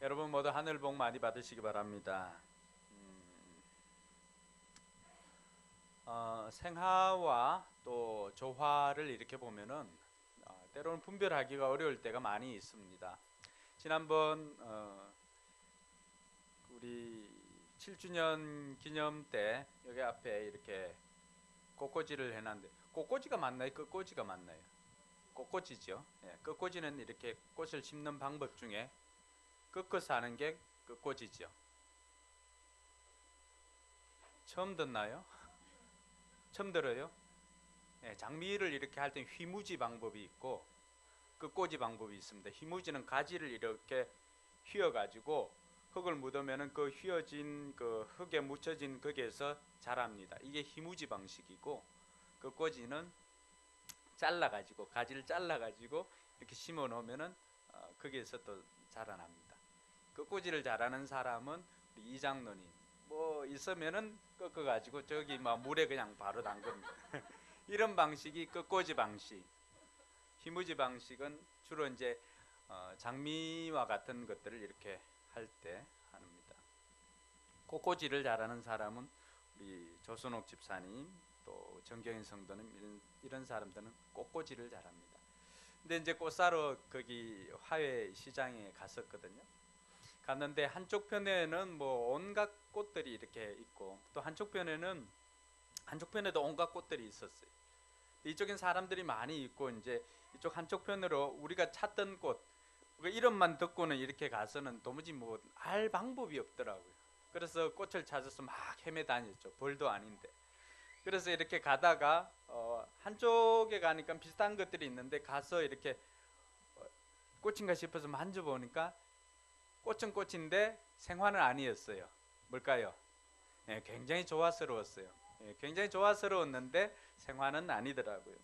여러분 모두 하늘 복 많이 받으시기 바랍니다. 생화와 또 조화를 이렇게 보면은 때로는 분별하기가 어려울 때가 많이 있습니다. 지난번 우리 7주년 기념 때 여기 앞에 이렇게 꽃꽂이를 해놨는데 꽃꽂이가 맞나요? 끝꽂이가 맞나요? 꽃꽂이죠. 끝꽂이는 이렇게 꽃을 심는 방법 중에 꺾어서 하는 게 끝꽂이죠. 처음 듣나요? 처음 들어요? 장미를 이렇게 할 땐 휘무지 방법이 있고 끝꽂이 방법이 있습니다. 휘무지는 가지를 이렇게 휘어가지고 흙을 묻으면은 그 휘어진 그 흙에 묻혀진 거기에서 자랍니다. 이게 휘무지 방식이고 끝꽂이는 잘라가지고 가지를 잘라가지고 이렇게 심어 놓으면은 거기에서 또 자라납니다. 끝꽂이를 잘하는 사람은 우리 이장로님 뭐 있으면은 꺾어가지고 저기 막 물에 그냥 바로 담급니다. 이런 방식이 끝꽂이 방식. 휘무지 방식은 주로 이제 장미와 같은 것들을 이렇게 할 때 합니다. 꽃꽂이를 잘하는 사람은 우리 조순옥 집사님 또 정경인 성도님 이런 사람들은 꽃꽂이를 잘합니다. 근데 이제 꽃 사러 거기 화훼 시장에 갔었거든요. 갔는데 한쪽 편에는 뭐 온갖 꽃들이 이렇게 있고 또 한쪽 편에도 온갖 꽃들이 있었어요. 이쪽엔 사람들이 많이 있고 이제 이쪽 한쪽 편으로 우리가 찾던 꽃 그 이름만 듣고는 이렇게 가서는 도무지 뭐 알 방법이 없더라고요. 그래서 꽃을 찾아서 막 헤매 다녔죠. 벌도 아닌데. 그래서 이렇게 가다가 한쪽에 가니까 비슷한 것들이 있는데 가서 이렇게 꽃인가 싶어서 만져보니까 꽃은 꽃인데 생화는 아니었어요. 뭘까요? 굉장히 조화스러웠어요. 굉장히 조화스러웠는데 생화는 아니더라고요.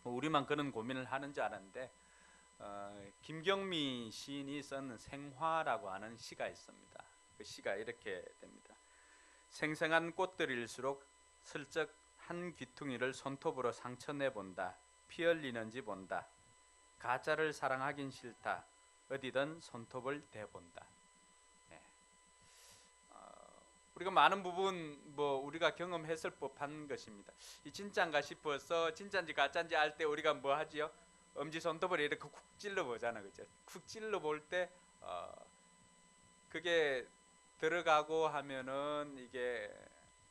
우리만 그런 고민을 하는 줄 알았는데 김경미 시인이 쓴 생화라고 하는 시가 있습니다. 그 시가 이렇게 됩니다. 생생한 꽃들일수록 슬쩍 한 귀퉁이를 손톱으로 상처내 본다. 피 흘리는지 본다. 가짜를 사랑하긴 싫다. 어디든 손톱을 대본다. 우리가 많은 부분 뭐 우리가 경험했을 법한 것입니다. 이 진짜인가 싶어서 진짜인지 가짜인지 알 때 우리가 뭐 하지요? 엄지 손톱을 이렇게 쿡 찔러 보잖아, 그죠? 쿡 찔러 볼 때 그게 들어가고 하면은 이게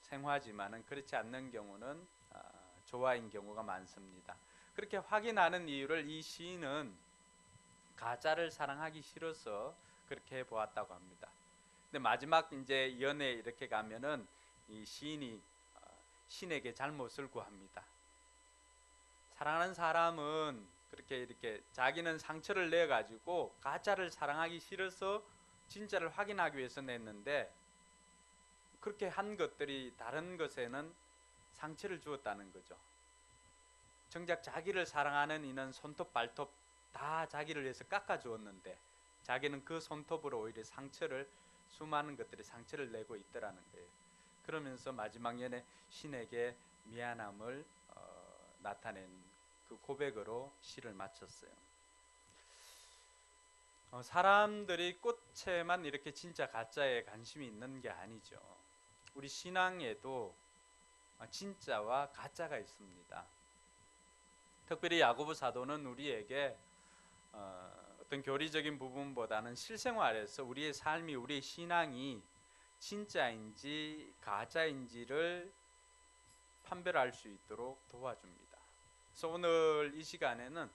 생화지만은 그렇지 않는 경우는 조화인 경우가 많습니다. 그렇게 확인하는 이유를 이 시인은 가짜를 사랑하기 싫어서 그렇게 보았다고 합니다. 근데 마지막 이제 연에 이렇게 가면은 이 시인이 신에게 잘못을 구합니다. 사랑하는 사람은 그렇게 이렇게 자기는 상처를 내 가지고 가짜를 사랑하기 싫어서 진짜를 확인하기 위해서 냈는데 그렇게 한 것들이 다른 것에는 상처를 주었다는 거죠. 정작 자기를 사랑하는 이는 손톱 발톱 다 자기를 위해서 깎아 주었는데 자기는 그 손톱으로 오히려 수많은 것들이 상처를 내고 있더라는 거예요. 그러면서 마지막 연에 신에게 미안함을 나타낸 그 고백으로 시를 마쳤어요. 사람들이 꽃에만 이렇게 진짜 가짜에 관심이 있는 게 아니죠. 우리 신앙에도 진짜와 가짜가 있습니다. 특별히 야고보 사도는 우리에게 어떤 교리적인 부분보다는 실생활에서 우리의 삶이 우리의 신앙이 진짜인지 가짜인지를 판별할 수 있도록 도와줍니다. 그래서 오늘 이 시간에는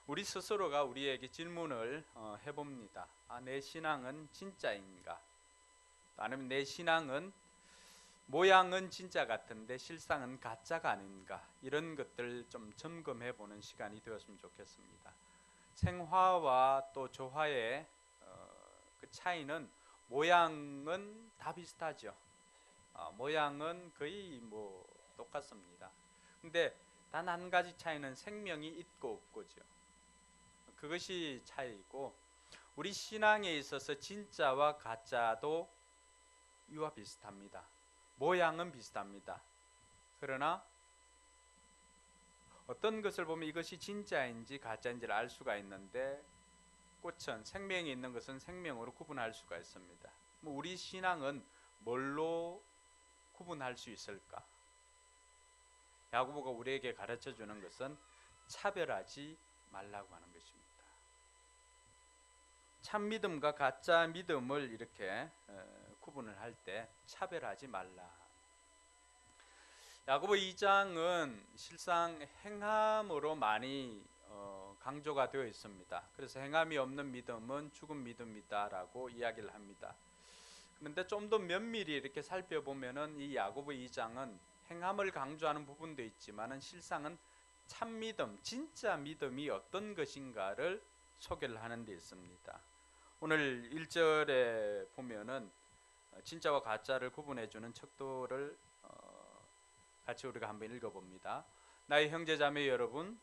우리 스스로가 우리에게 질문을 해봅니다. 내 신앙은 진짜인가? 아니면 내 신앙은 모양은 진짜 같은데 실상은 가짜가 아닌가? 이런 것들 좀 점검해 보는 시간이 되었으면 좋겠습니다. 생화와 또 조화의 그 차이는 모양은 다 비슷하죠. 모양은 거의 뭐 똑같습니다. 근데 단 한 가지 차이는 생명이 있고 없고죠. 그것이 차이고 우리 신앙에 있어서 진짜와 가짜도 이와 비슷합니다. 모양은 비슷합니다. 그러나 어떤 것을 보면 이것이 진짜인지 가짜인지를 알 수가 있는데 실천, 생명이 있는 것은 생명으로 구분할 수가 있습니다. 우리 신앙은 뭘로 구분할 수 있을까? 야고보가 우리에게 가르쳐 주는 것은 차별하지 말라고 하는 것입니다. 참 믿음과 가짜 믿음을 이렇게 구분을 할 때 차별하지 말라. 야고보 2장은 실상 행함으로 많이 강조가 되어 있습니다. 그래서 행함이 없는 믿음은 죽은 믿음이다라고 이야기를 합니다. 그런데 좀 더 면밀히 이렇게 살펴보면은 이 야고보 2장은 행함을 강조하는 부분도 있지만은 실상은 참 믿음, 진짜 믿음이 어떤 것인가를 소개를 하는 데 있습니다. 오늘 1절에 보면은 진짜와 가짜를 구분해 주는 척도를 같이 우리가 한번 읽어봅니다. 나의 형제자매 여러분,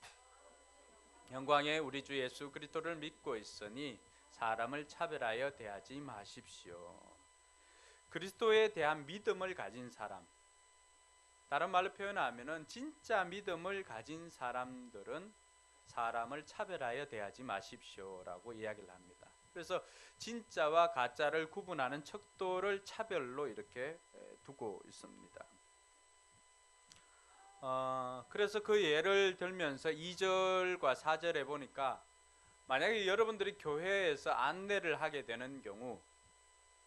영광의 우리 주 예수 그리스도를 믿고 있으니 사람을 차별하여 대하지 마십시오. 그리스도에 대한 믿음을 가진 사람, 다른 말로 표현하면은 진짜 믿음을 가진 사람들은 사람을 차별하여 대하지 마십시오라고 이야기를 합니다. 그래서 진짜와 가짜를 구분하는 척도를 차별로 이렇게 두고 있습니다. 그래서 그 예를 들면서 2절과 4절에 보니까 만약에 여러분들이 교회에서 안내를 하게 되는 경우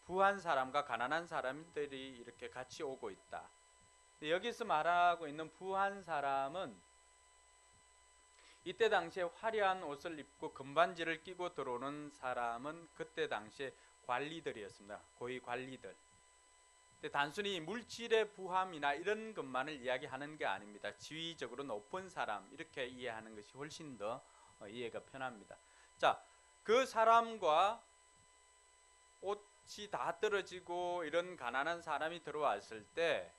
부한 사람과 가난한 사람들이 이렇게 같이 오고 있다. 여기서 말하고 있는 부한 사람은 이때 당시에 화려한 옷을 입고 금반지를 끼고 들어오는 사람은 그때 당시에 관리들이었습니다. 고위 관리들. 단순히 물질의 부함이나 이런 것만을 이야기하는 게 아닙니다. 지위적으로 높은 사람 이렇게 이해하는 것이 훨씬 더 이해가 편합니다. 자, 그 사람과 옷이 다 떨어지고 이런 가난한 사람이 들어왔을 때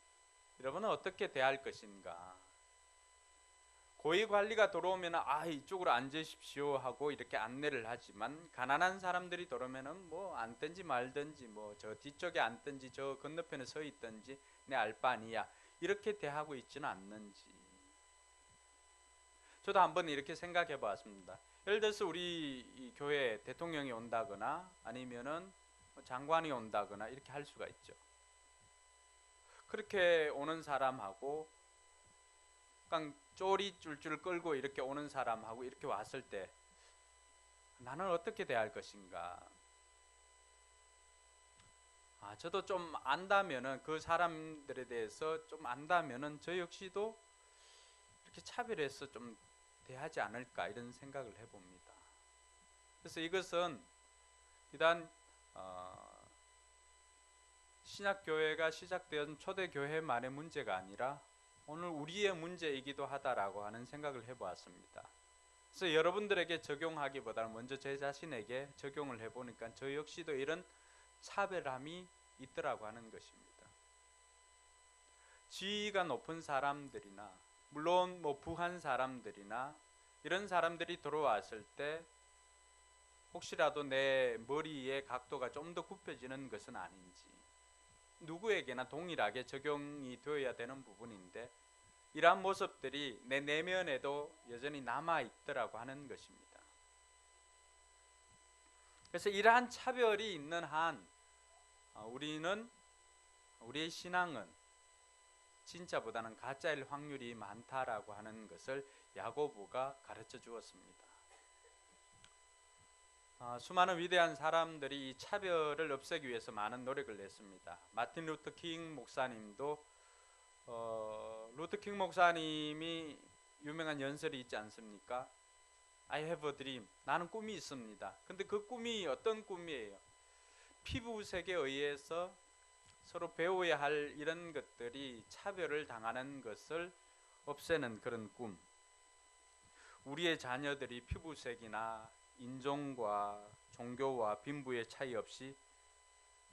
여러분은 어떻게 대할 것인가? 고위 관리가 들어오면 이쪽으로 앉으십시오 하고 이렇게 안내를 하지만 가난한 사람들이 들어오면은 뭐 앉든지 말든지 뭐 저 뒤쪽에 앉든지 저 건너편에 서 있든지 내 알 바 아니야 이렇게 대하고 있지는 않는지. 저도 한번 이렇게 생각해 봤습니다. 예를 들어서 우리 이 교회에 대통령이 온다거나 아니면은 장관이 온다거나 이렇게 할 수가 있죠. 그렇게 오는 사람하고 그냥 쪼리 쫄쫄 끌고 이렇게 오는 사람하고 이렇게 왔을 때 나는 어떻게 대할 것인가? 저도 좀 안다면은 그 사람들에 대해서 좀 안다면은 저 역시도 이렇게 차별해서 좀 대하지 않을까 이런 생각을 해봅니다. 그래서 이것은 비단 신약교회가 시작된 초대교회만의 문제가 아니라 오늘 우리의 문제이기도 하다라고 하는 생각을 해보았습니다. 그래서 여러분들에게 적용하기보다는 먼저 제 자신에게 적용을 해보니까 저 역시도 이런 차별함이 있더라고 하는 것입니다. 지위가 높은 사람들이나 물론 뭐 부한 사람들이나 이런 사람들이 들어왔을 때 혹시라도 내 머리의 각도가 좀 더 굽혀지는 것은 아닌지 누구에게나 동일하게 적용이 되어야 되는 부분인데 이러한 모습들이 내 내면에도 여전히 남아있더라고 하는 것입니다. 그래서 이러한 차별이 있는 한 우리의 신앙은 진짜보다는 가짜일 확률이 많다라고 하는 것을 야고보가 가르쳐 주었습니다. 수많은 위대한 사람들이 이 차별을 없애기 위해서 많은 노력을 냈습니다. 마틴 루터 킹 목사님도 루터 킹 목사님이 유명한 연설이 있지 않습니까? I have a dream. 나는 꿈이 있습니다. 근데 그 꿈이 어떤 꿈이에요? 피부색에 의해서 서로 배워야 할 이런 것들이 차별을 당하는 것을 없애는 그런 꿈. 우리의 자녀들이 피부색이나 인종과 종교와 빈부의 차이 없이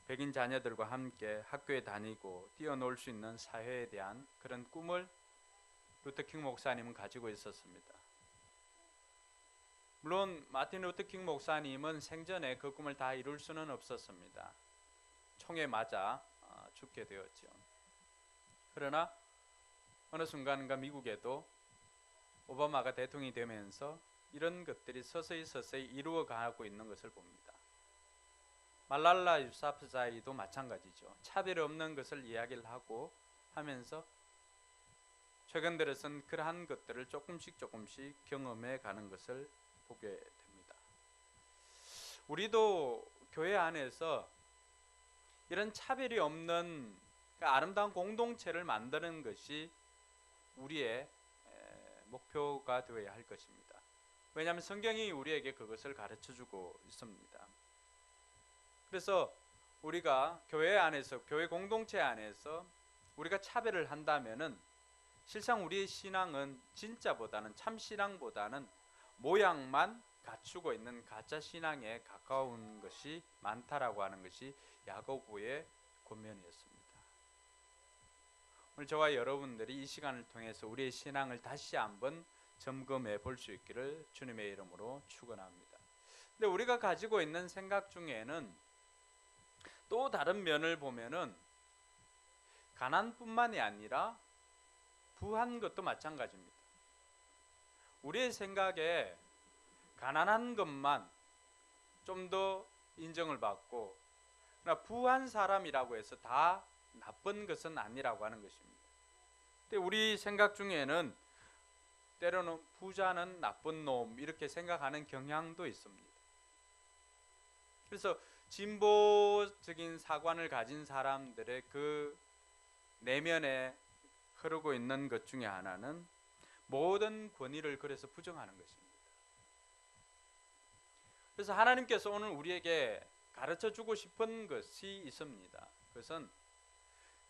백인 자녀들과 함께 학교에 다니고 뛰어놀 수 있는 사회에 대한 그런 꿈을 루터킹 목사님은 가지고 있었습니다. 물론 마틴 루터킹 목사님은 생전에 그 꿈을 다 이룰 수는 없었습니다. 총에 맞아 죽게 되었죠. 그러나 어느 순간인가 미국에도 오바마가 대통령이 되면서 이런 것들이 서서히 이루어 가고 있는 것을 봅니다. 말랄라 유사프자이도 마찬가지죠. 차별 없는 것을 이야기를 하고 하면서 최근 들어선 그러한 것들을 조금씩 경험해 가는 것을 보게 됩니다. 우리도 교회 안에서 이런 차별이 없는 아름다운 공동체를 만드는 것이 우리의 목표가 되어야 할 것입니다. 왜냐하면 성경이 우리에게 그것을 가르쳐주고 있습니다. 그래서 우리가 교회 안에서, 교회 공동체 안에서 우리가 차별을 한다면은 실상 우리의 신앙은 진짜보다는, 참 신앙보다는 모양만 갖추고 있는 가짜 신앙에 가까운 것이 많다라고 하는 것이 야고보의 권면이었습니다. 오늘 저와 여러분들이 이 시간을 통해서 우리의 신앙을 다시 한번 점검해 볼 수 있기를 주님의 이름으로 축원합니다. 근데 우리가 가지고 있는 생각 중에는 또 다른 면을 보면은 가난뿐만이 아니라 부한 것도 마찬가지입니다. 우리의 생각에 가난한 것만 좀 더 인정을 받고, 그러나 부한 사람이라고 해서 다 나쁜 것은 아니라고 하는 것입니다. 근데 우리 생각 중에는 때로는 부자는 나쁜 놈 이렇게 생각하는 경향도 있습니다. 그래서 진보적인 사관을 가진 사람들의 그 내면에 흐르고 있는 것 중에 하나는 모든 권위를 그래서 부정하는 것입니다. 그래서 하나님께서 오늘 우리에게 가르쳐 주고 싶은 것이 있습니다. 그것은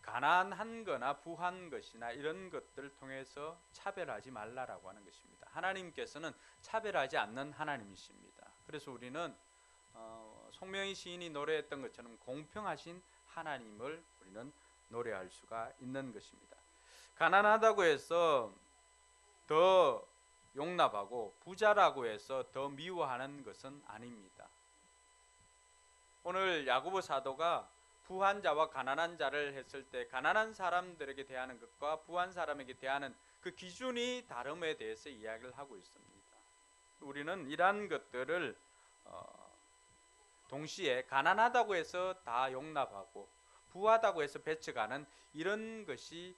가난한 거나 부한 것이나 이런 것들을 통해서 차별하지 말라라고 하는 것입니다. 하나님께서는 차별하지 않는 하나님이십니다. 그래서 우리는 송명희 시인이 노래했던 것처럼 공평하신 하나님을 우리는 노래할 수가 있는 것입니다. 가난하다고 해서 더 용납하고 부자라고 해서 더 미워하는 것은 아닙니다. 오늘 야고보 사도가 부한 자와 가난한 자를 했을 때 가난한 사람들에게 대하는 것과 부한 사람에게 대하는 그 기준이 다름에 대해서 이야기를 하고 있습니다. 우리는 이러한 것들을 동시에 가난하다고 해서 다 용납하고 부하다고 해서 배척하는 이런 것이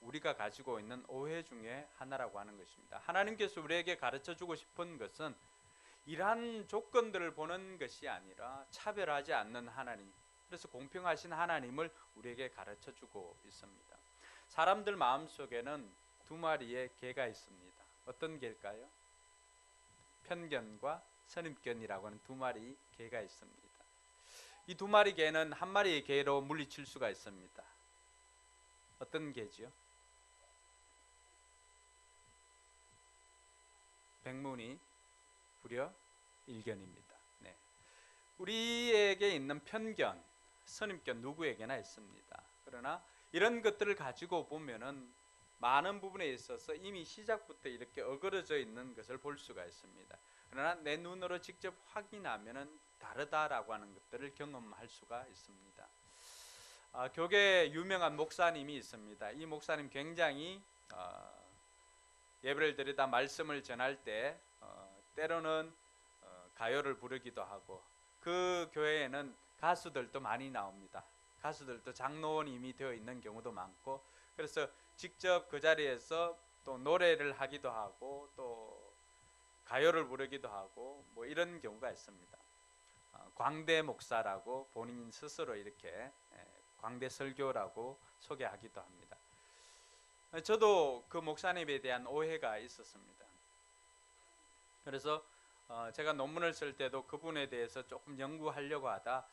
우리가 가지고 있는 오해 중에 하나라고 하는 것입니다. 하나님께서 우리에게 가르쳐주고 싶은 것은 이러한 조건들을 보는 것이 아니라 차별하지 않는 하나님, 그래서 공평하신 하나님을 우리에게 가르쳐주고 있습니다. 사람들 마음속에는 두 마리의 개가 있습니다. 어떤 개일까요? 편견과 선입견이라고 하는 두 마리 개가 있습니다. 이 두 마리 개는 한 마리의 개로 물리칠 수가 있습니다. 어떤 개지요? 백문이 불여일견입니다. 네. 우리에게 있는 편견, 선입견 누구에게나 있습니다. 그러나 이런 것들을 가지고 보면은 많은 부분에 있어서 이미 시작부터 이렇게 어그러져 있는 것을 볼 수가 있습니다. 그러나 내 눈으로 직접 확인하면은 다르다라고 하는 것들을 경험할 수가 있습니다. 교계 유명한 목사님이 있습니다. 이 목사님 굉장히 예배를 드리다 말씀을 전할 때 때로는 가요를 부르기도 하고, 그 교회에는 가수들도 많이 나옵니다. 가수들도 장로님이 되어 있는 경우도 많고, 그래서 직접 그 자리에서 또 노래를 하기도 하고 또 가요를 부르기도 하고 뭐 이런 경우가 있습니다. 광대 목사라고 본인 스스로 이렇게 광대 설교라고 소개하기도 합니다. 저도 그 목사님에 대한 오해가 있었습니다. 그래서 제가 논문을 쓸 때도 그분에 대해서 조금 연구하려고 하다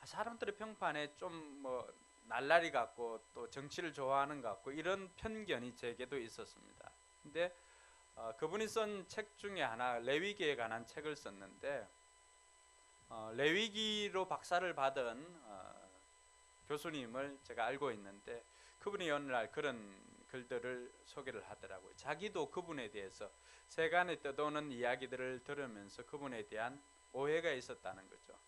사람들의 평판에 좀 뭐 날라리 같고 또 정치를 좋아하는 것 같고 이런 편견이 제게도 있었습니다. 근데 그분이 쓴 책 중에 하나, 레위기에 관한 책을 썼는데 레위기로 박사를 받은 교수님을 제가 알고 있는데 그분이 어느 날 그런 글들을 소개를 하더라고요. 자기도 그분에 대해서 세간에 떠도는 이야기들을 들으면서 그분에 대한 오해가 있었다는 거죠.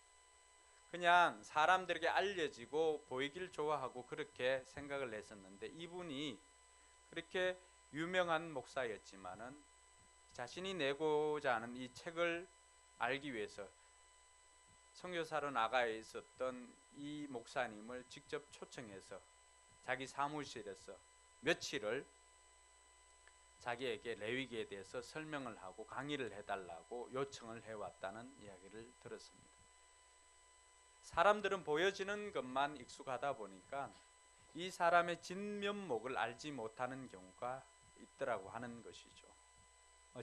그냥 사람들에게 알려지고 보이길 좋아하고 그렇게 생각을 했었는데 이분이 그렇게 유명한 목사였지만은 자신이 내고자 하는 이 책을 알기 위해서 선교사로 나가 있었던 이 목사님을 직접 초청해서 자기 사무실에서 며칠을 자기에게 레위기에 대해서 설명을 하고 강의를 해달라고 요청을 해왔다는 이야기를 들었습니다. 사람들은 보여지는 것만 익숙하다 보니까 이 사람의 진면목을 알지 못하는 경우가 있더라고 하는 것이죠.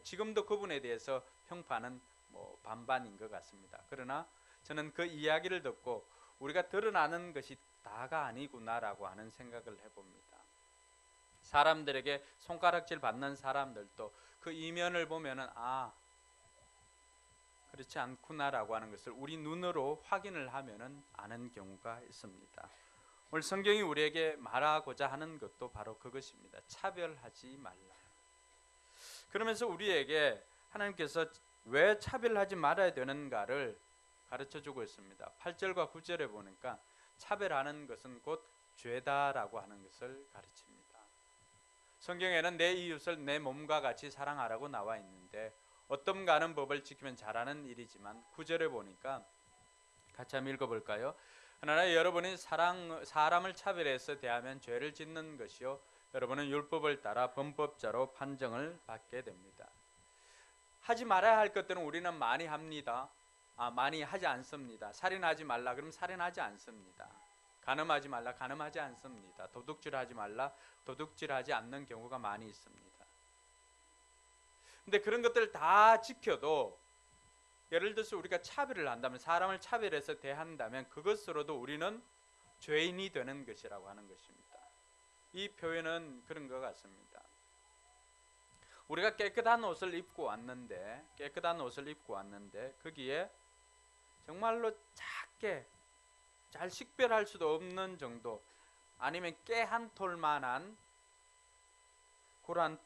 지금도 그분에 대해서 평판은 반반인 것 같습니다. 그러나 저는 그 이야기를 듣고 우리가 드러나는 것이 다가 아니구나라고 하는 생각을 해봅니다. 사람들에게 손가락질 받는 사람들도 그 이면을 보면은 그렇지 않구나라고 하는 것을 우리 눈으로 확인을 하면은 아는 경우가 있습니다. 오늘 성경이 우리에게 말하고자 하는 것도 바로 그것입니다. 차별하지 말라. 그러면서 우리에게 하나님께서 왜 차별하지 말아야 되는가를 가르쳐주고 있습니다. 8절과 9절에 보니까 차별하는 것은 곧 죄다라고 하는 것을 가르칩니다. 성경에는 내 이웃을 내 몸과 같이 사랑하라고 나와 있는데 어떤가 하는 법을 지키면 잘하는 일이지만 9절에 보니까 같이 한번 읽어볼까요? 하나 여러분이 사람을 차별해서 대하면 죄를 짓는 것이요 여러분은 율법을 따라 범법자로 판정을 받게 됩니다. 하지 말아야 할 것들은 우리는 많이 합니다. 많이 하지 않습니다. 살인하지 말라 그러면 살인하지 않습니다. 간음하지 말라 간음하지 않습니다. 도둑질하지 말라 도둑질하지 않는 경우가 많이 있습니다. 근데 그런 것들 다 지켜도 예를 들어서 우리가 차별을 한다면 사람을 차별해서 대한다면 그것으로도 우리는 죄인이 되는 것이라고 하는 것입니다. 이 표현은 그런 것 같습니다. 우리가 깨끗한 옷을 입고 왔는데 거기에 정말로 작게 잘 식별할 수도 없는 정도 아니면 깨 한 톨만한 그러한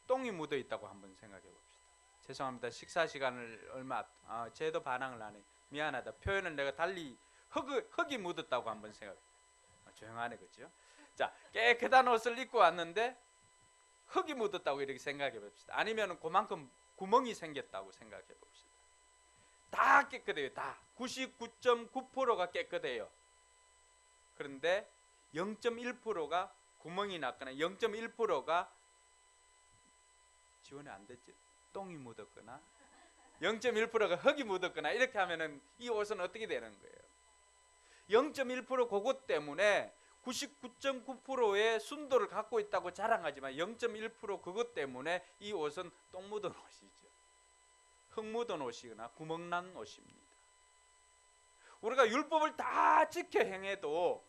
똥이 묻어 있다고 한번 생각해 봅시다. 죄송합니다. 식사 시간을 쟤도 반항을 하네. 미안하다. 표현을 내가 달리 흙이 묻었다고 한번 생각해. 조용하네, 그렇죠? 자, 깨끗한 옷을 입고 왔는데 흙이 묻었다고 이렇게 생각해 봅시다. 아니면 그만큼 구멍이 생겼다고 생각해 봅시다. 다 깨끗해요. 다 99.9%가 깨끗해요. 그런데 0.1%가 구멍이 났거나 0.1%가 지원이 안 됐지. 똥이 묻었거나 0.1%가 흙이 묻었거나 이렇게 하면은 이 옷은 어떻게 되는 거예요? 0.1% 그것 때문에 99.9%의 순도를 갖고 있다고 자랑하지만 0.1% 그것 때문에 이 옷은 똥 묻은 옷이죠. 흙 묻은 옷이거나 구멍난 옷입니다. 우리가 율법을 다 지켜 행해도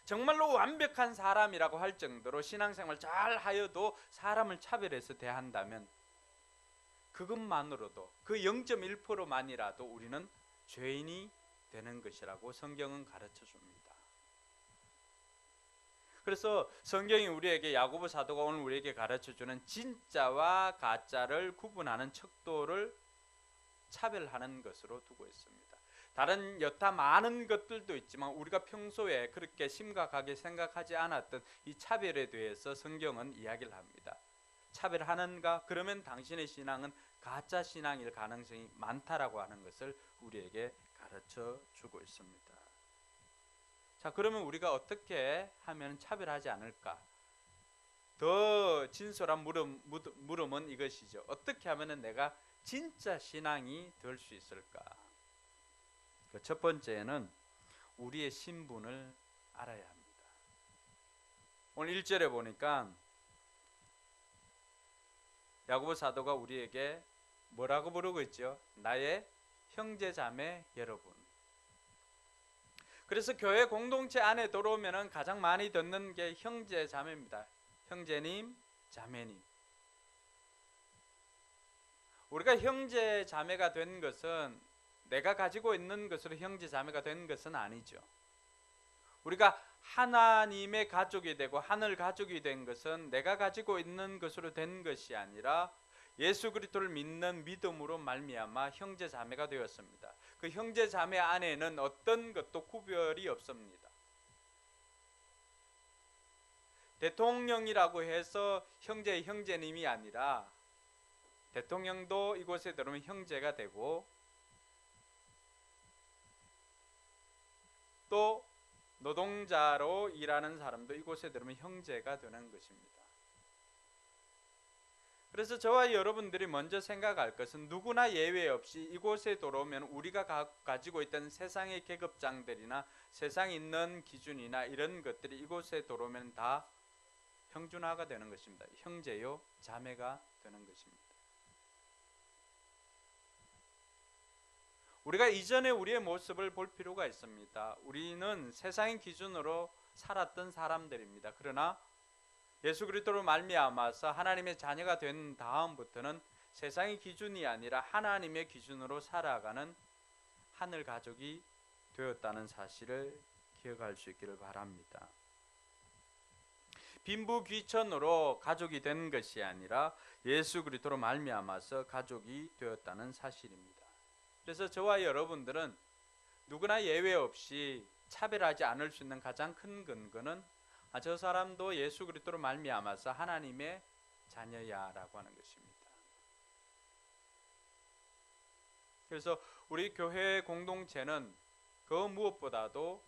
정말로 완벽한 사람이라고 할 정도로 신앙생활 잘 하여도 사람을 차별해서 대한다면 그것만으로도 그 0.1%만이라도 우리는 죄인이 되는 것이라고 성경은 가르쳐 줍니다. 그래서 성경이 우리에게 야고보 사도가 오늘 우리에게 가르쳐 주는 진짜와 가짜를 구분하는 척도를 차별하는 것으로 두고 있습니다. 다른 여타 많은 것들도 있지만 우리가 평소에 그렇게 심각하게 생각하지 않았던 이 차별에 대해서 성경은 이야기를 합니다. 차별하는가? 그러면 당신의 신앙은 가짜 신앙일 가능성이 많다라고 하는 것을 우리에게 가르쳐 주고 있습니다. 자, 그러면 우리가 어떻게 하면 차별하지 않을까? 더 진솔한 물음은 이것이죠. 어떻게 하면 내가 진짜 신앙이 될 수 있을까? 첫 번째는 우리의 신분을 알아야 합니다. 오늘 1절에 보니까 야고보 사도가 우리에게 뭐라고 부르고 있죠? 나의 형제 자매 여러분. 그래서 교회 공동체 안에 들어오면 가장 많이 듣는 게 형제 자매입니다. 형제님, 자매님. 우리가 형제 자매가 된 것은 내가 가지고 있는 것으로 형제 자매가 된 것은 아니죠. 우리가 하나님의 가족이 되고 하늘 가족이 된 것은 내가 가지고 있는 것으로 된 것이 아니라 예수 그리스도를 믿는 믿음으로 말미암아 형제 자매가 되었습니다. 그 형제 자매 안에는 어떤 것도 구별이 없습니다. 대통령이라고 해서 형제의 형제님이 아니라 대통령도 이곳에 들어오면 형제가 되고 또 노동자로 일하는 사람도 이곳에 들어오면 형제가 되는 것입니다. 그래서 저와 여러분들이 먼저 생각할 것은 누구나 예외 없이 이곳에 들어오면 우리가 가지고 있던 세상의 계급장들이나 세상에 있는 기준이나 이런 것들이 이곳에 들어오면 다 평준화가 되는 것입니다. 형제요 자매가 되는 것입니다. 우리가 이전에 우리의 모습을 볼 필요가 있습니다. 우리는 세상의 기준으로 살았던 사람들입니다. 그러나 예수 그리스도로 말미암아서 하나님의 자녀가 된 다음부터는 세상의 기준이 아니라 하나님의 기준으로 살아가는 하늘 가족이 되었다는 사실을 기억할 수 있기를 바랍니다. 빈부귀천으로 가족이 된 것이 아니라 예수 그리스도로 말미암아서 가족이 되었다는 사실입니다. 그래서 저와 여러분들은 누구나 예외 없이 차별하지 않을 수 있는 가장 큰 근거는 저 사람도 예수 그리스도로 말미암아서 하나님의 자녀야라고 하는 것입니다. 그래서 우리 교회 공동체는 그 무엇보다도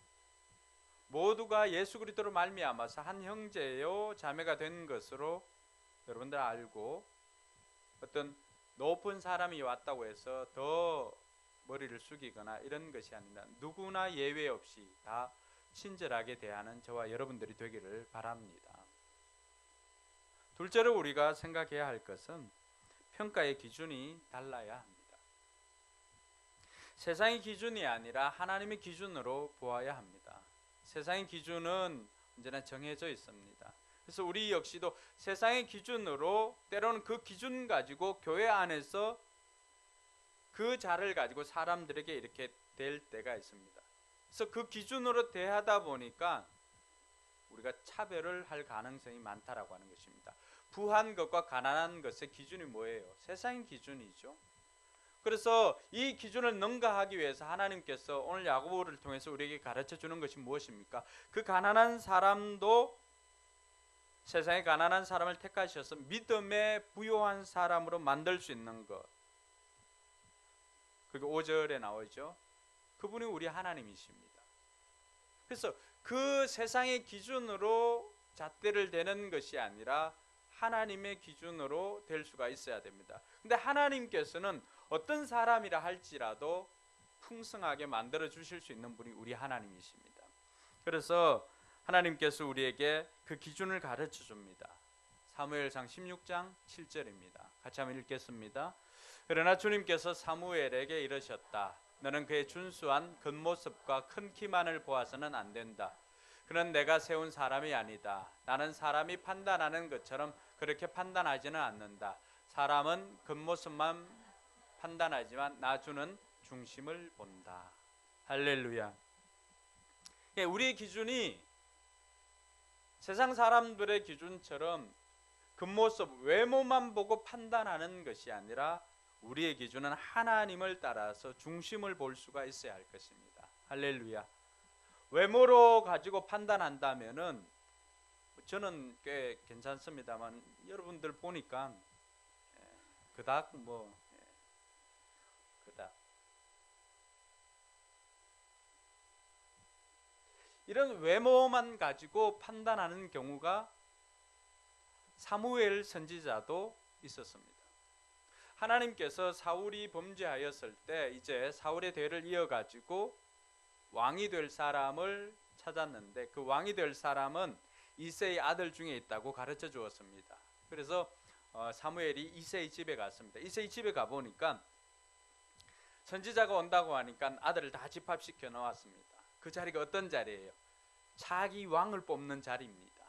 모두가 예수 그리스도로 말미암아서 한 형제요 자매가 된 것으로 여러분들 알고 어떤 높은 사람이 왔다고 해서 더 머리를 숙이거나 이런 것이 아니라 누구나 예외 없이 다 친절하게 대하는 저와 여러분들이 되기를 바랍니다. 둘째로 우리가 생각해야 할 것은 평가의 기준이 달라야 합니다. 세상의 기준이 아니라 하나님의 기준으로 보아야 합니다. 세상의 기준은 언제나 정해져 있습니다. 그래서 우리 역시도 세상의 기준으로 때로는 그 기준 가지고 교회 안에서 그 자를 가지고 사람들에게 이렇게 될 때가 있습니다. 그래서 그 기준으로 대하다 보니까 우리가 차별을 할 가능성이 많다라고 하는 것입니다. 부한 것과 가난한 것의 기준이 뭐예요? 세상의 기준이죠. 그래서 이 기준을 능가하기 위해서 하나님께서 오늘 야고보를 통해서 우리에게 가르쳐 주는 것이 무엇입니까? 그 가난한 사람도 세상의 가난한 사람을 택하셔서 믿음에 부요한 사람으로 만들 수 있는 것. 그리고 5절에 나오죠. 그분이 우리 하나님이십니다. 그래서 그 세상의 기준으로 잣대를 대는 것이 아니라 하나님의 기준으로 될 수가 있어야 됩니다. 근데 하나님께서는 어떤 사람이라 할지라도 풍성하게 만들어 주실 수 있는 분이 우리 하나님이십니다. 그래서 하나님께서 우리에게 그 기준을 가르쳐 줍니다. 사무엘상 16장 7절입니다. 같이 한번 읽겠습니다. 그러나 주님께서 사무엘에게 이르셨다. 너는 그의 준수한 겉모습과 큰 키만을 보아서는 안 된다. 그는 내가 세운 사람이 아니다. 나는 사람이 판단하는 것처럼 그렇게 판단하지는 않는다. 사람은 겉모습만 판단하지만 나 주는 중심을 본다. 할렐루야. 우리의 기준이 세상 사람들의 기준처럼 겉모습, 외모만 보고 판단하는 것이 아니라 우리의 기준은 하나님을 따라서 중심을 볼 수가 있어야 할 것입니다. 할렐루야. 외모로 가지고 판단한다면은 저는 꽤 괜찮습니다만 여러분들 보니까 그닥 그닥 이런 외모만 가지고 판단하는 경우가 사무엘 선지자도 있었습니다. 하나님께서 사울이 범죄하였을 때 이제 사울의 대를 이어가지고 왕이 될 사람을 찾았는데 그 왕이 될 사람은 이새의 아들 중에 있다고 가르쳐 주었습니다. 그래서 사무엘이 이새의 집에 갔습니다. 이새의 집에 가보니까 선지자가 온다고 하니까 아들을 다 집합시켜 놓았습니다. 그 자리가 어떤 자리예요? 자기 왕을 뽑는 자리입니다.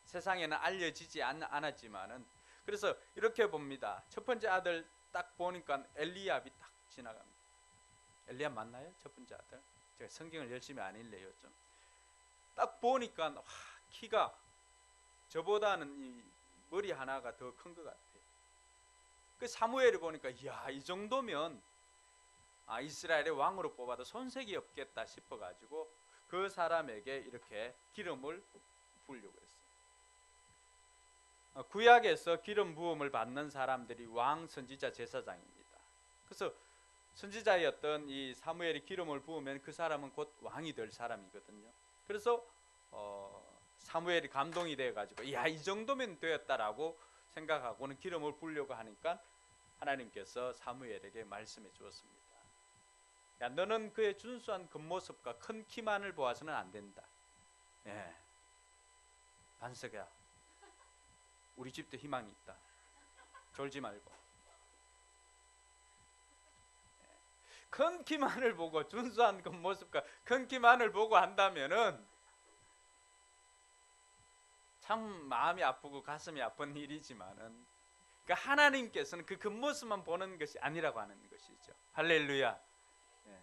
세상에는 알려지지 않았지만은 그래서 이렇게 봅니다. 첫 번째 아들 딱 보니까 엘리압이 딱 지나갑니다. 엘리압 맞나요? 첫 번째 아들. 제가 성경을 열심히 안 읽네요. 좀. 딱 보니까 와, 키가 저보다는 이 머리 하나가 더 큰 것 같아요. 그 사무엘을 보니까 이야 이 정도면 이스라엘의 왕으로 뽑아도 손색이 없겠다 싶어가지고 그 사람에게 이렇게 기름을 부으려고 했어요. 구약에서 기름 부음을 받는 사람들이 왕, 선지자, 제사장입니다. 그래서 선지자였던 이 사무엘이 기름을 부으면 그 사람은 곧 왕이 될 사람이거든요. 그래서 사무엘이 감동이 돼가지고 이 정도면 되었다라고 생각하고는 기름을 부으려고 하니까 하나님께서 사무엘에게 말씀해 주었습니다. 야, 너는 그의 준수한 겉모습과 큰 키만을 보아서는 안 된다. 예. 반석이야. 우리 집도 희망이 있다. 졸지 말고. 큰 키만을 보고 준수한 겉모습과 큰 키만을 보고 한다면은 참 마음이 아프고 가슴이 아픈 일이지만은 그러니까 하나님께서는 그 겉모습만 보는 것이 아니라고 하는 것이죠. 할렐루야. 예.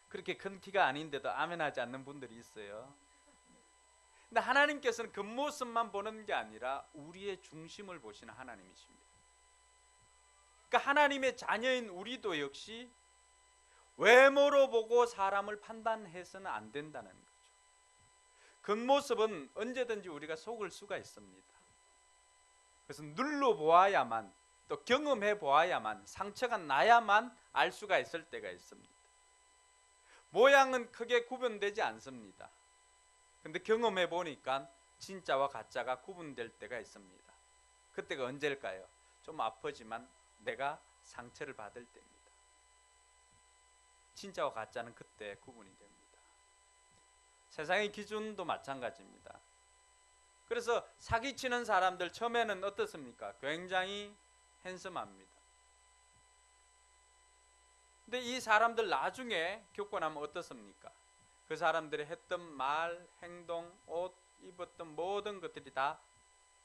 그렇게 큰 키가 아닌데도 아멘하지 않는 분들이 있어요. 근데 하나님께서는 겉모습만 보는 게 아니라 우리의 중심을 보시는 하나님이십니다. 그러니까 하나님의 자녀인 우리도 역시 외모로 보고 사람을 판단해서는 안 된다는 거죠. 겉모습은 언제든지 우리가 속을 수가 있습니다. 그래서 눌러보아야만, 또 경험해 보아야만, 상처가 나야만 알 수가 있을 때가 있습니다. 모양은 크게 구분되지 않습니다. 근데 경험해 보니까 진짜와 가짜가 구분될 때가 있습니다. 그때가 언제일까요? 좀 아프지만 내가 상처를 받을 때입니다. 진짜와 가짜는 그때 구분이 됩니다. 세상의 기준도 마찬가지입니다. 그래서 사기치는 사람들 처음에는 어떻습니까? 굉장히 핸섬합니다. 근데 이 사람들 나중에 겪고 나면 어떻습니까? 그 사람들이 했던 말, 행동, 옷, 입었던 모든 것들이 다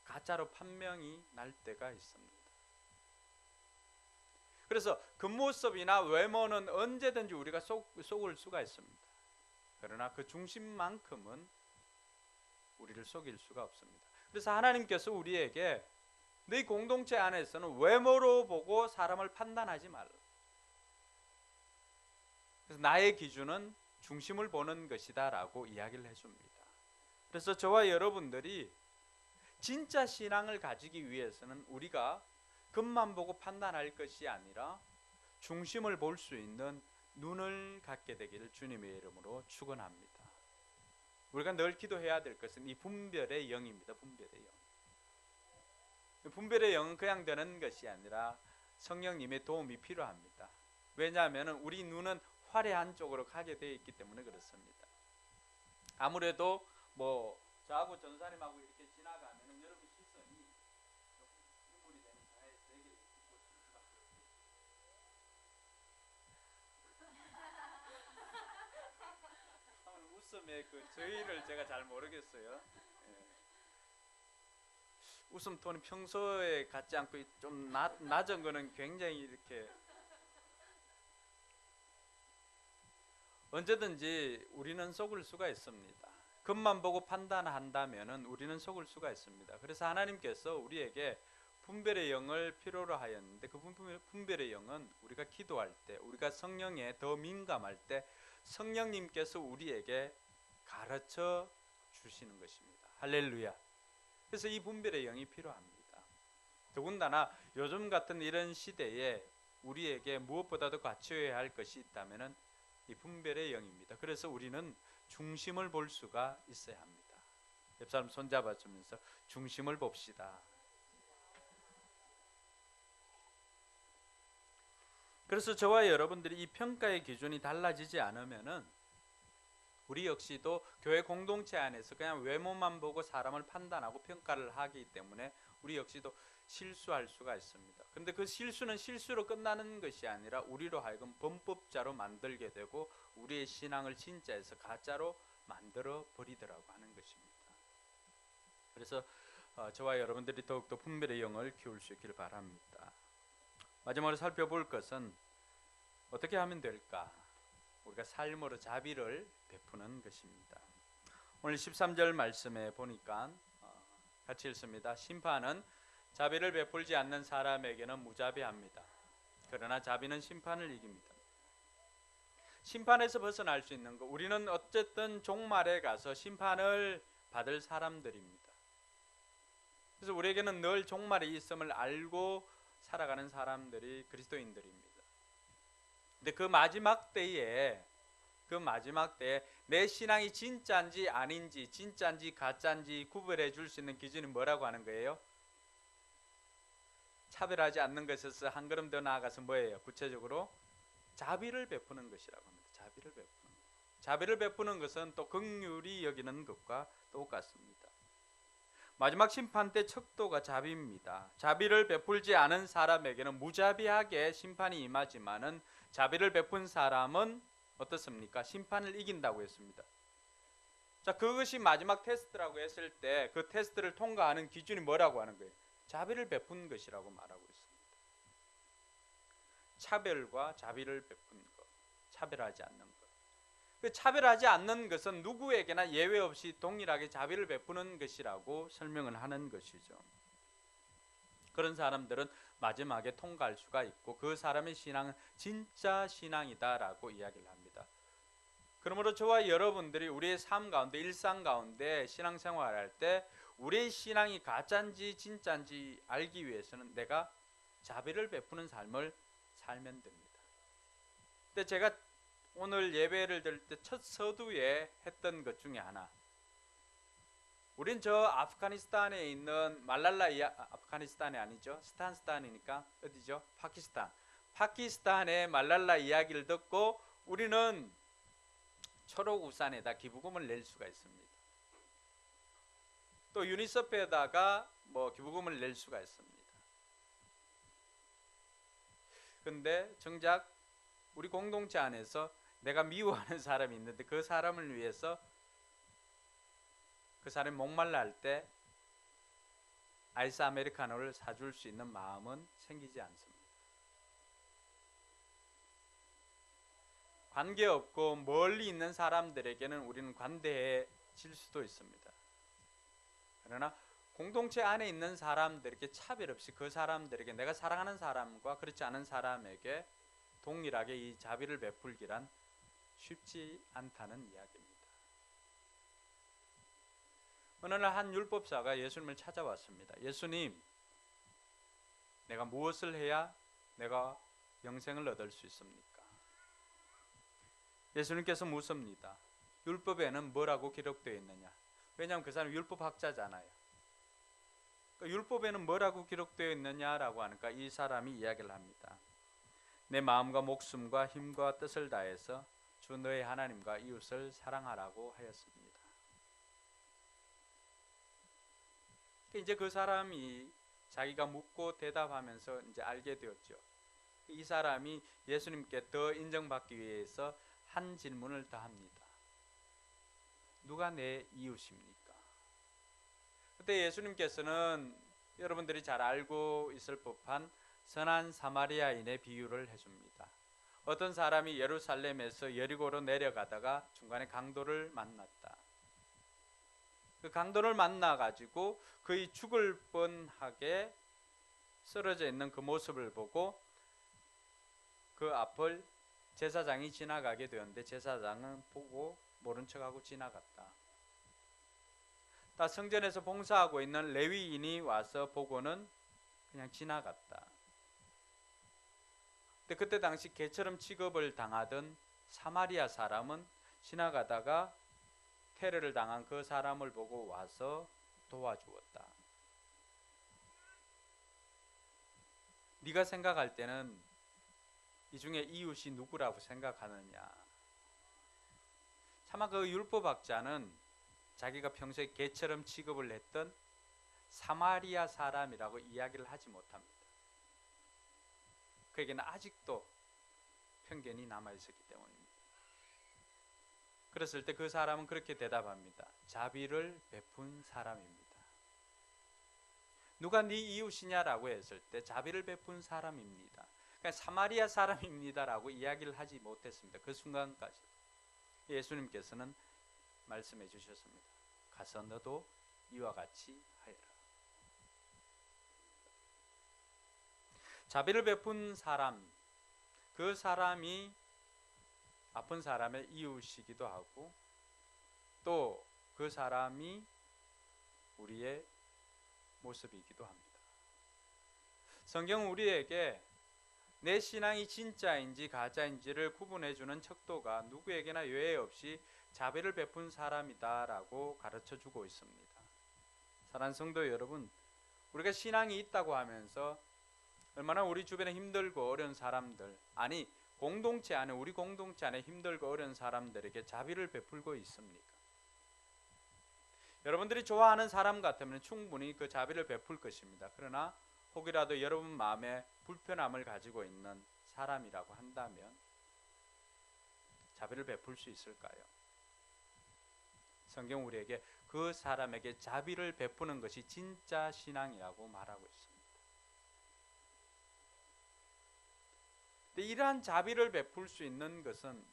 가짜로 판명이 날 때가 있습니다. 그래서 겉모습이나 외모는 언제든지 우리가 속을 수가 있습니다. 그러나 그 중심만큼은 우리를 속일 수가 없습니다. 그래서 하나님께서 우리에게 너희 공동체 안에서는 외모로 보고 사람을 판단하지 말라. 그래서 나의 기준은 중심을 보는 것이다 라고 이야기를 해줍니다. 그래서 저와 여러분들이 진짜 신앙을 가지기 위해서는 우리가 겉만 보고 판단할 것이 아니라 중심을 볼 수 있는 눈을 갖게 되기를 주님의 이름으로 축원합니다. 우리가 늘 기도해야 될 것은 이 분별의 영입니다. 분별의 영. 분별의 영은 그냥 되는 것이 아니라 성령님의 도움이 필요합니다. 왜냐하면 우리 눈은 화려한 쪽으로 가게 되어 있기 때문에 그렇습니다. 아무래도 저하고 전사님하고 이렇게 지나가면 여러분 시선이 눈물이 되는 자에게 웃음의 그 저희를 제가 잘 모르겠어요. 예. 웃음 톤이 평소에 같지 않고 좀 낮은 거는 굉장히 이렇게 언제든지 우리는 속을 수가 있습니다. 겉만 보고 판단한다면 우리는 속을 수가 있습니다. 그래서 하나님께서 우리에게 분별의 영을 필요로 하였는데 그 분별의 영은 우리가 기도할 때, 우리가 성령에 더 민감할 때 성령님께서 우리에게 가르쳐 주시는 것입니다. 할렐루야. 그래서 이 분별의 영이 필요합니다. 더군다나 요즘 같은 이런 시대에 우리에게 무엇보다도 갖추어야 할 것이 있다면 이 분별의 영입니다. 그래서 우리는 중심을 볼 수가 있어야 합니다. 옆 사람 손잡아 주면서 중심을 봅시다. 그래서 저와 여러분들이 이 평가의 기준이 달라지지 않으면은 우리 역시도 교회 공동체 안에서 그냥 외모만 보고 사람을 판단하고 평가를 하기 때문에 우리 역시도 실수할 수가 있습니다. 근데 그 실수는 실수로 끝나는 것이 아니라 우리로 하여금 범법자로 만들게 되고 우리의 신앙을 진짜에서 가짜로 만들어 버리더라고 하는 것입니다. 그래서 저와 여러분들이 더욱더 분별의 영을 키울 수 있기를 바랍니다. 마지막으로 살펴볼 것은 어떻게 하면 될까? 우리가 삶으로 자비를 베푸는 것입니다. 오늘 13절 말씀에 보니까 같이 읽습니다. 심판은 자비를 베풀지 않는 사람에게는 무자비합니다. 그러나 자비는 심판을 이깁니다. 심판에서 벗어날 수 있는 것, 우리는 어쨌든 종말에 가서 심판을 받을 사람들입니다. 그래서 우리에게는 늘 종말이 있음을 알고 살아가는 사람들이 그리스도인들입니다. 근데 그 마지막 때에 내 신앙이 진짜인지 아닌지, 진짜인지 가짜인지 구별해 줄 수 있는 기준이 뭐라고 하는 거예요? 차별하지 않는 것에서 한 걸음 더 나아가서 뭐예요? 구체적으로 자비를 베푸는 것이라고 합니다. 자비를 베푸는 것은 또 긍휼히 여기는 것과 똑같습니다. 마지막 심판 때 척도가 자비입니다. 자비를 베풀지 않은 사람에게는 무자비하게 심판이 임하지만은 자비를 베푼 사람은 어떻습니까? 심판을 이긴다고 했습니다. 자, 그것이 마지막 테스트라고 했을 때 그 테스트를 통과하는 기준이 뭐라고 하는 거예요? 자비를 베푼 것이라고 말하고 있습니다. 차별과 자비를 베푼 것, 차별하지 않는 것. 그 차별하지 않는 것은 누구에게나 예외 없이 동일하게 자비를 베푸는 것이라고 설명을 하는 것이죠. 그런 사람들은 마지막에 통과할 수가 있고 그 사람의 신앙은 진짜 신앙이다라고 이야기를 합니다. 그러므로 저와 여러분들이 우리의 삶 가운데, 일상 가운데 신앙생활할 때 우리의 신앙이 가짜인지 진짜인지 알기 위해서는 내가 자비를 베푸는 삶을 살면 됩니다. 근데 제가 오늘 예배를 드릴 때 첫 서두에 했던 것 중에 하나, 우린 저 아프가니스탄에 있는 아프가니스탄이 아니죠, 스탄이니까 어디죠? 파키스탄의 말랄라 이야기를 듣고 우리는 초록 우산에다 기부금을 낼 수가 있습니다. 또 유니세프에다가 기부금을 낼 수가 있습니다. 근데 정작 우리 공동체 안에서 내가 미워하는 사람이 있는데 그 사람을 위해서 그 사람이 목말라 할 때 아이스 아메리카노를 사줄 수 있는 마음은 생기지 않습니다. 관계없고 멀리 있는 사람들에게는 우리는 관대해질 수도 있습니다. 그러나 공동체 안에 있는 사람들에게 차별 없이 그 사람들에게, 내가 사랑하는 사람과 그렇지 않은 사람에게 동일하게 이 자비를 베풀기란 쉽지 않다는 이야기입니다. 어느 날 한 율법사가 예수님을 찾아왔습니다. 예수님, 내가 무엇을 해야 내가 영생을 얻을 수 있습니까? 예수님께서 묻습니다. 율법에는 뭐라고 기록되어 있느냐? 왜냐하면 그 사람은 율법학자잖아요. 율법에는 뭐라고 기록되어 있느냐라고 하니까 이 사람이 이야기를 합니다. 내 마음과 목숨과 힘과 뜻을 다해서 주 너의 하나님과 이웃을 사랑하라고 하였습니다. 이제 그 사람이 자기가 묻고 대답하면서 이제 알게 되었죠. 이 사람이 예수님께 더 인정받기 위해서 한 질문을 더 합니다. 누가 내 이웃입니까? 그때 예수님께서는 여러분들이 잘 알고 있을 법한 선한 사마리아인의 비유를 해줍니다. 어떤 사람이 예루살렘에서 여리고로 내려가다가 중간에 강도를 만났다. 그 강도를 만나가지고 거의 죽을 뻔하게 쓰러져 있는 그 모습을 보고 그 앞을 제사장이 지나가게 되었는데 제사장은 보고 모른 척하고 지나갔다. 다 성전에서 봉사하고 있는 레위인이 와서 보고는 그냥 지나갔다. 근데 그때 당시 개처럼 취급을 당하던 사마리아 사람은 지나가다가 테러를 당한 그 사람을 보고 와서 도와주었다. 네가 생각할 때는 이 중에 이웃이 누구라고 생각하느냐? 차마 그 율법학자는 자기가 평소에 개처럼 취급을 했던 사마리아 사람이라고 이야기를 하지 못합니다. 그에게는 아직도 편견이 남아있었기 때문입니다. 그랬을 때 그 사람은 그렇게 대답합니다. 자비를 베푼 사람입니다. 누가 네 이웃이냐라고 했을 때 자비를 베푼 사람입니다. 그러니까 사마리아 사람입니다라고 이야기를 하지 못했습니다. 그 순간까지 예수님께서는 말씀해 주셨습니다. 가서 너도 이와 같이 하여라. 자비를 베푼 사람, 그 사람이 아픈 사람의 이웃이기도 하고 또 그 사람이 우리의 모습이기도 합니다. 성경은 우리에게 내 신앙이 진짜인지 가짜인지를 구분해주는 척도가 누구에게나 예외 없이 자비를 베푼 사람이다라고 가르쳐주고 있습니다. 사랑하는 성도 여러분, 우리가 신앙이 있다고 하면서 얼마나 우리 주변에 힘들고 어려운 사람들, 아니 우리 공동체 안에 힘들고 어려운 사람들에게 자비를 베풀고 있습니까? 여러분들이 좋아하는 사람 같으면 충분히 그 자비를 베풀 것입니다. 그러나 혹이라도 여러분 마음에 불편함을 가지고 있는 사람이라고 한다면 자비를 베풀 수 있을까요? 성경 우리에게 그 사람에게 자비를 베푸는 것이 진짜 신앙이라고 말하고 있습니다. 근데 이러한 자비를 베풀 수 있는 것은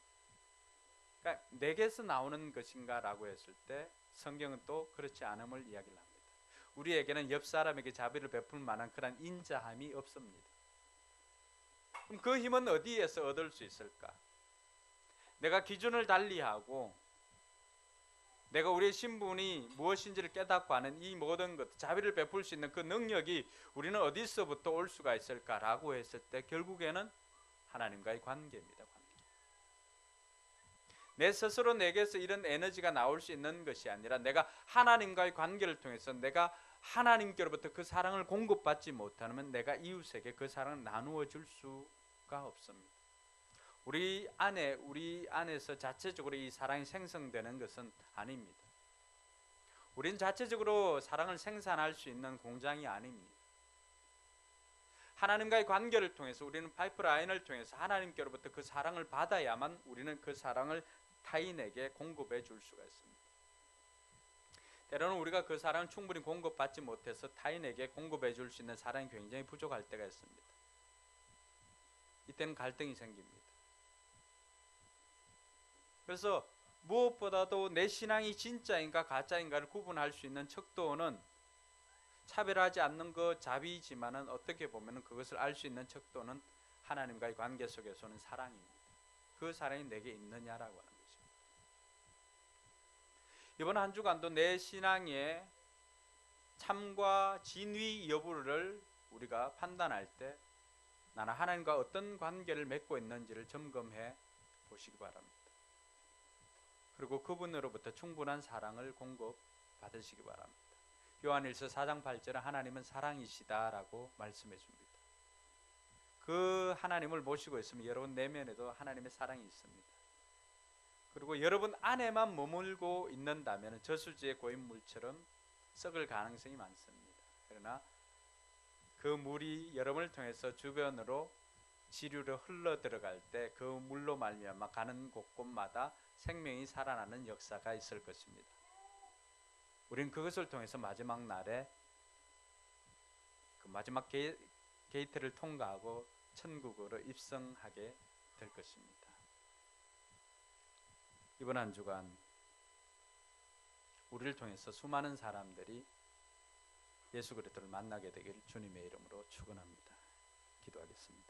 그러니까 내게서 나오는 것인가 라고 했을 때 성경은 또 그렇지 않음을 이야기를 합니다. 우리에게는 옆 사람에게 자비를 베풀 만한 그런 인자함이 없습니다. 그럼 그 힘은 어디에서 얻을 수 있을까? 내가 기준을 달리하고 내가 우리의 신분이 무엇인지를 깨닫고 하는 이 모든 것, 자비를 베풀 수 있는 그 능력이 우리는 어디서부터 올 수가 있을까라고 했을 때 결국에는 하나님과의 관계입니다. 내 스스로 내게서 이런 에너지가 나올 수 있는 것이 아니라 내가 하나님과의 관계를 통해서 내가 하나님께로부터 그 사랑을 공급받지 못하면 내가 이웃에게 그 사랑을 나누어 줄 수가 없습니다. 우리 안에서 자체적으로 이 사랑이 생성되는 것은 아닙니다. 우리는 자체적으로 사랑을 생산할 수 있는 공장이 아닙니다. 하나님과의 관계를 통해서 우리는 파이프라인을 통해서 하나님께로부터 그 사랑을 받아야만 우리는 그 사랑을 타인에게 공급해 줄 수가 있습니다. 때로는 우리가 그 사랑을 충분히 공급받지 못해서 타인에게 공급해 줄 수 있는 사랑이 굉장히 부족할 때가 있습니다. 이때는 갈등이 생깁니다. 그래서 무엇보다도 내 신앙이 진짜인가 가짜인가를 구분할 수 있는 척도는 차별하지 않는 것 자비이지만은 어떻게 보면 그것을 알 수 있는 척도는 하나님과의 관계 속에서는 사랑입니다. 그 사랑이 내게 있느냐라고 하는 것입니다. 이번 한 주간도 내 신앙의 참과 진위 여부를 우리가 판단할 때 나는 하나님과 어떤 관계를 맺고 있는지를 점검해 보시기 바랍니다. 그리고 그분으로부터 충분한 사랑을 공급받으시기 바랍니다. 요한일서 4장 8절에 하나님은 사랑이시다라고 말씀해 줍니다. 그 하나님을 모시고 있으면 여러분 내면에도 하나님의 사랑이 있습니다. 그리고 여러분 안에만 머물고 있는다면 저수지의 고인물처럼 썩을 가능성이 많습니다. 그러나 그 물이 여러분을 통해서 주변으로 지류로 흘러 들어갈 때 그 물로 말미암아 가는 곳곳마다 생명이 살아나는 역사가 있을 것입니다. 우리는 그것을 통해서 마지막 날에 그 마지막 게이트를 통과하고 천국으로 입성하게 될 것입니다. 이번 한 주간 우리를 통해서 수많은 사람들이 예수 그리스도를 만나게 되기를 주님의 이름으로 축원합니다. 기도하겠습니다.